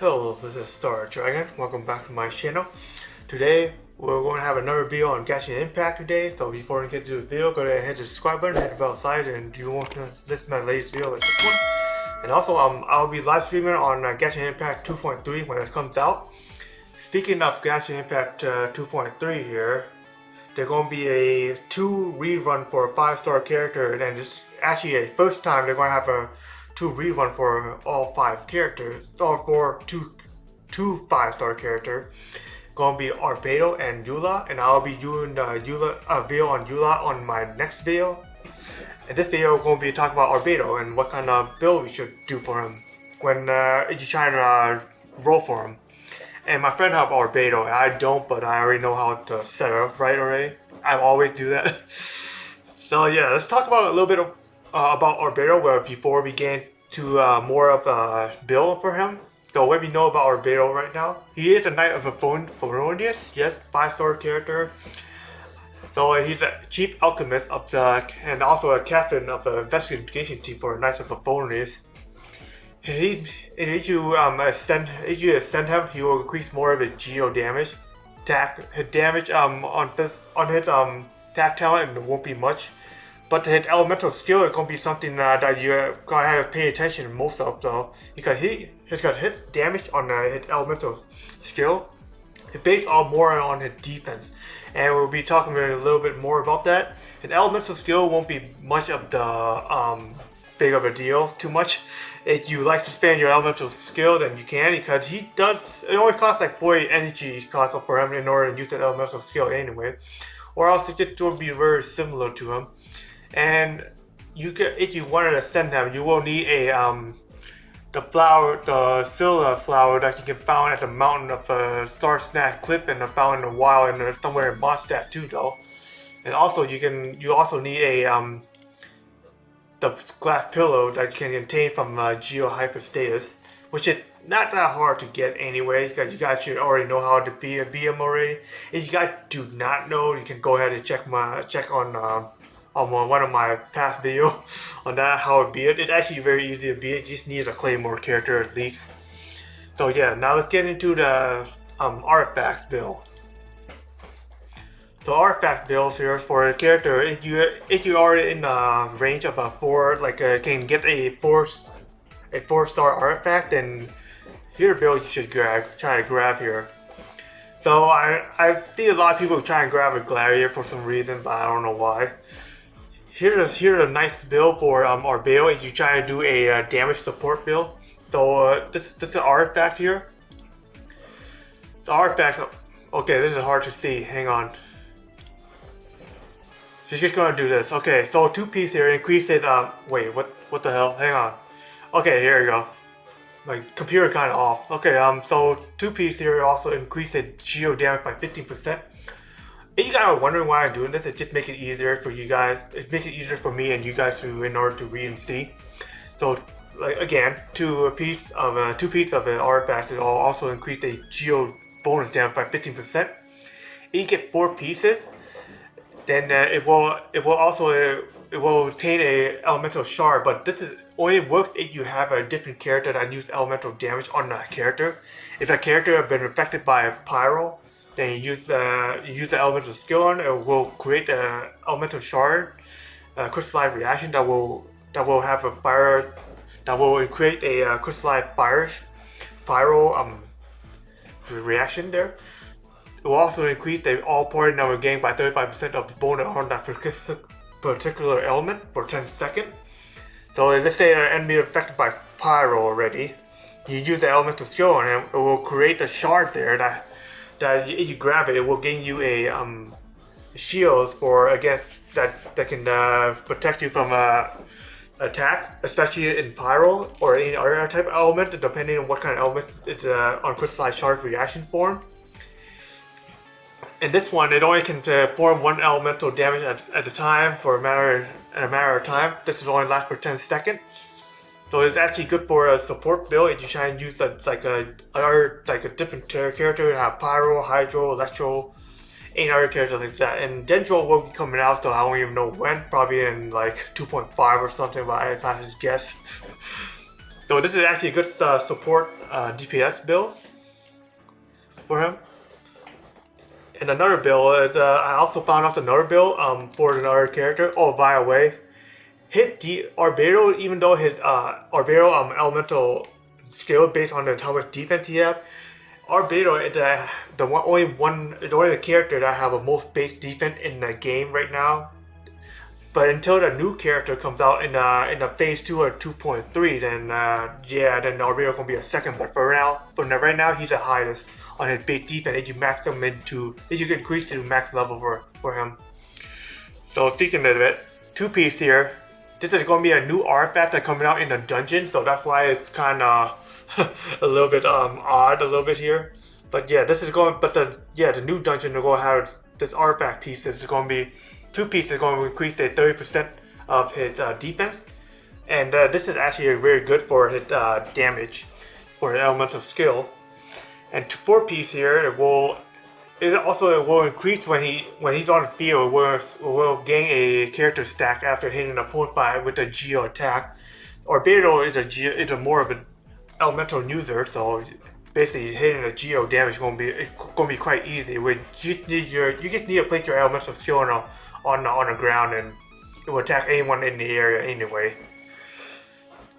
Hello, this is Star Dragon. Welcome back to my channel. Today we're going to have another video on Genshin Impact today. So before we get to the video, go ahead and hit the subscribe button, hit the bell outside, and you want to listen to my latest video like this one. And also, I'll be live streaming on Genshin Impact 2.3 when it comes out. Speaking of Genshin Impact 2.3 here, there's going to be a 2 rerun for a 5-star character, and it's actually a first time they're going to have a 2 rerun for all 5 characters, or for two 5-star characters. Going to be Albedo and Eula, and I'll be doing a video on Eula on my next video. And this video is going to be talking about Albedo and what kind of build we should do for him when you're trying to roll for him. And my friend have Albedo, and I don't, but I already know how to set it up right already. I always do that. So yeah, let's talk about a little bit about Albedo before we get to more of a build for him. So what we know about Albedo right now, he is a Knight of Favonius, yes, 5-star character. So he's a chief alchemist of and also a captain of the investigation team for Knights of Favonius. If you ascend him, he will increase more of his geo damage. His damage on his attack talent, it won't be much. But his elemental skill is going to be something that you're going to have to pay attention most of, though, because he's got hit damage on his elemental skill. It's based more on his defense, and we'll be talking a little bit more about that. His elemental skill won't be much of the big of a deal, too much. If you like to spend your elemental skill, then you can, because he does. It only costs like 40 energy cost for him in order to use that elemental skill anyway, or else it just will be very similar to him. And if you wanted to send him, you will need a the Scylla flower that you can find at the mountain of Star Snack Cliff and found in the wild and somewhere in Mondstadt too, though. And also you also need a the glass pillow that you can obtain from Geo Hyperstatus, which is not that hard to get anyway, because you guys should already know how to beat him already. If you guys do not know, you can go ahead and check on one of my past videos on that, how to beat it. It's actually very easy to beat it. You just need a Claymore character at least. So yeah, now let's get into the artifact build. So artifact builds here for a character, if you are in the range of a 4, can get a 4-star artifact, then here build you should try to grab here. So I see a lot of people try and grab a Gladiator for some reason, but I don't know why. Here's a nice build for Albedo if you try to do a damage support build. So this is an artifact here. The artifacts. Okay, this is hard to see. Hang on. So you're just gonna do this. Okay, so 2-piece here. Increase it. Wait, what the hell? Hang on. Okay, here you go. My computer kind of off. Okay, so 2-piece here also increase the geo damage by 15%. If you guys are wondering why I'm doing this, it just makes it easier for you guys. It makes it easier for me and you guys in order to read and see. So, again, 2 pieces of an artifact, it will also increase the geo bonus damage by 15%. If you get 4 pieces, then it will obtain a elemental shard. But this is only works if you have a different character that uses elemental damage on that character. If that character has been affected by a pyro, then you use the elemental skill on it, will create an elemental shard, crystallized reaction that will have a fire, that will create a crystallized pyro reaction there. It will also increase the all party number gained by 35% of the bonus on that particular element for 10 seconds. So let's say an enemy is affected by pyro already, you use the elemental skill on him, it will create a shard there that if you grab it, it will gain you a shields against that can protect you from attack, especially in pyro or any other type of element, depending on what kind of element it's on crystallized shard reaction form. In this one, it only can form 1 elemental damage at a time for a matter of time. This will only last for 10 seconds. So it's actually good for a support build if you try and use a different character, have Pyro, Hydro, Electro, any other characters like that. And Dendro will be coming out, so I don't even know when, probably in like 2.5 or something, but if I had to guess. So this is actually a good support DPS build for him. And another build is I also found out another build for another character. Oh, by the way, Albedo, even though his Albedo elemental skill based on how much defense he have, Albedo is only the character that have the most base defense in the game right now. But until the new character comes out in the phase 2 or 2.3, then yeah, then Albedo gonna be a second. But for right now, he's the highest on his base defense. If you max him into, if you can increase to max level for him. So thinking of it, 2-piece here. This is going to be a new artifact that's coming out in the dungeon, so that's why it's kind of a little bit odd a little bit here. But yeah, this is going. But the new dungeon are going to have this artifact piece. This is going to be 2 pieces. Going to increase the 30% of his defense, and this is actually very good for his damage, for his elemental skill. And 4-piece here, it will increase when he's on the field. Will gain a character stack after hitting an opponent with a geo attack. Albedo is a more of an elemental user, so basically hitting a geo damage is going to be quite easy. You just need to place your elemental skill on the ground, and it will attack anyone in the area anyway.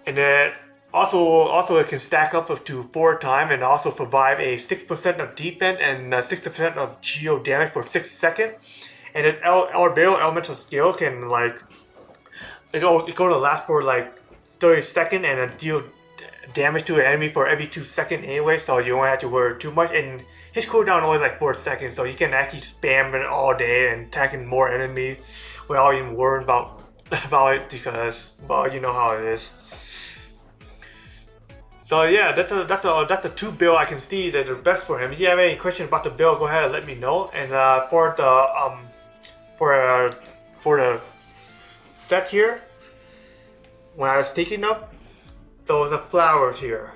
And then also it can stack up to 4 times and also provide a 6% of defense and 6% of geo damage for 6 seconds. And then Albedo elemental skill can it's going to last for 30 seconds and then deal damage to an enemy for every 2 seconds anyway, so you don't have to worry too much. And his cooldown only 4 seconds, so you can actually spam it all day and attacking more enemies without even worrying about it, because, well, you know how it is. So yeah, that's a 2 build I can see that are best for him. If you have any questions about the build, go ahead and let me know. And for the set here, when I was thinking of, those are flowers here.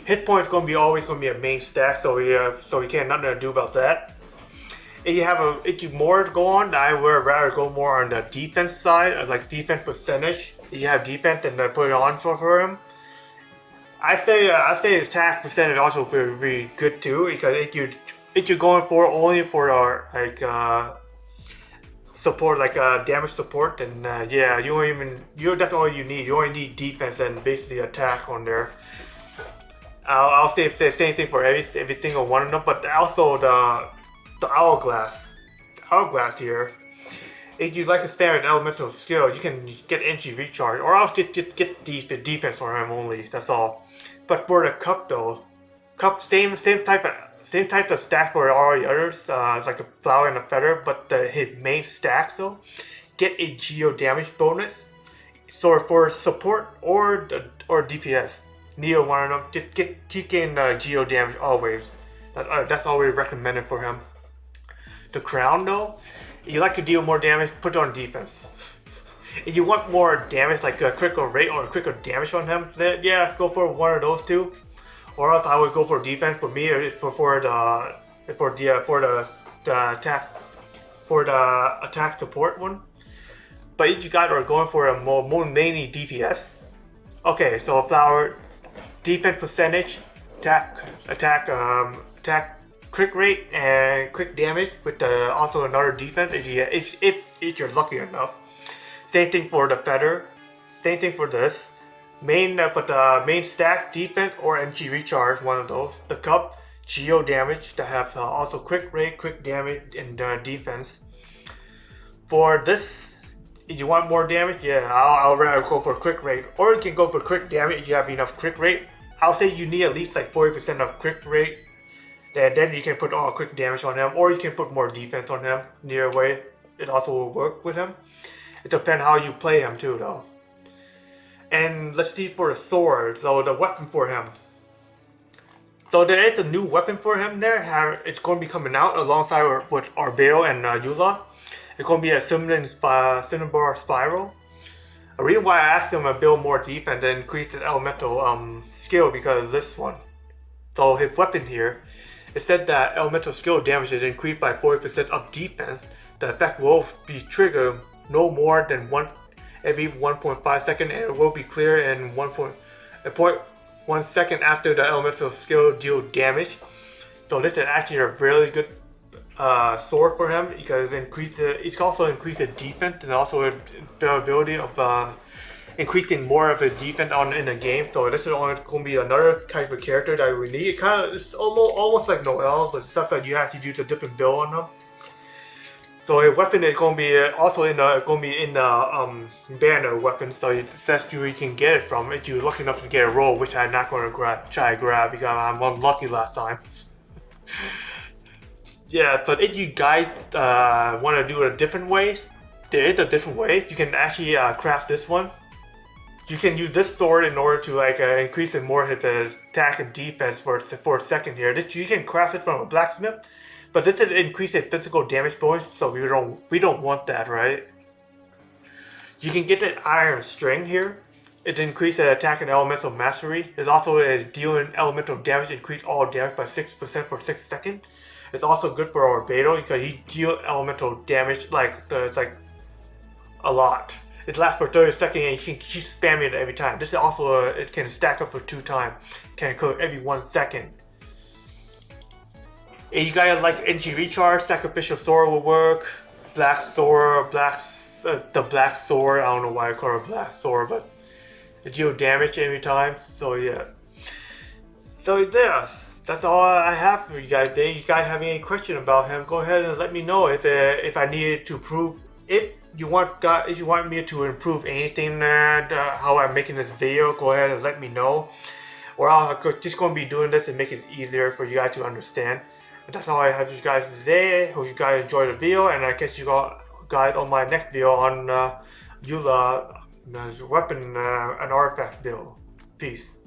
Hit points always gonna be a main stack, so we can't nothing to do about that. If you more to go on, I would rather go more on the defense side, like defense percentage. If you have defense, then put it on for him. I say attack percentage also very good too, because if you're going for only for support, damage support, then yeah, that's all you need. You only need defense and basically attack on there. I'll say the same thing for every single one of them, but also the hourglass here. If you like a standard elemental skill, you can get energy recharge, or else get defense for him only. That's all. But for the cup though, same type of stack for all the others. It's like a flower and a feather, but his main stack though, get a geo damage bonus. So for support or DPS, neither one of them, keep getting geo damage always. That's always recommended for him. The crown though, if you like to deal more damage, put it on defense. If you want more damage, like a critical rate or a critical damage on him, then yeah, go for one of those two. Or else I would go for defense. For me, for the attack support one. But if you guys are going for a more mainly DPS, okay, so flower, defense percentage, attack quick rate and quick damage with also another defense if you're lucky enough. Same thing for the feather, same thing for this. Main stack, defense or energy recharge, one of those. The cup, geo damage to have also quick rate, quick damage, and defense. For this, if you want more damage, yeah, I'll rather go for quick rate, or you can go for quick damage if you have enough quick rate. I'll say you need at least 40% of quick rate. Then you can put all quick damage on him, or you can put more defense on him. Near way, it also will work with him. It depends how you play him too, though. And let's see for the sword, so the weapon for him. So there is a new weapon for him there. It's going to be coming out alongside with Albedo and Eula. It's going to be a Cinnabar Spiral. The reason why I asked him to build more defense and increase his elemental skill because this one. So his weapon here, it said that elemental skill damage is increased by 40% of defense. The effect will be triggered no more than every 1.5 seconds, and it will be clear in a 0.1 second after the elemental skill deal damage. So this is actually a really good sword for him because it can also increase the defense and also the ability of increasing more of the defense in the game. So this is only going to be another type of character that we need. It's almost like Noel, but stuff that you have to use a different build on them. So a weapon is going to be also in the banner weapon, so that's where you can get it from if you're lucky enough to get a roll, which I'm not going to try to grab because I'm unlucky last time. Yeah, but if you guys want to do it a different ways, there is a different way. You can actually craft this one. You can use this sword in order to increase it more hit the attack and defense for a second here. You can craft it from a blacksmith, but this will increase its physical damage bonus, so we don't want that, right? You can get an iron string here. It increases attack and elemental mastery. It's also a dealing elemental damage, increase all damage by 6% for 6 seconds. It's also good for Albedo because he deals elemental damage it's like a lot. It lasts for 30 seconds and you can keep spamming it every time. This is also it can stack up for 2 times. Can occur every 1 second. If you guys like energy recharge, sacrificial sword will work. Black sword, the black sword. I don't know why I call it black sword, but it deals damage every time. So yeah. So yes. That's all I have for you guys today. You guys have any question about him, go ahead and let me know if I needed to improve. If you want me to improve anything how I'm making this video, go ahead and let me know. Or I'm just going to be doing this and make it easier for you guys to understand. And that's all I have for you guys today. Hope you guys enjoyed the video, and I catch you guys on my next video on Eula weapon and artifact build. Peace.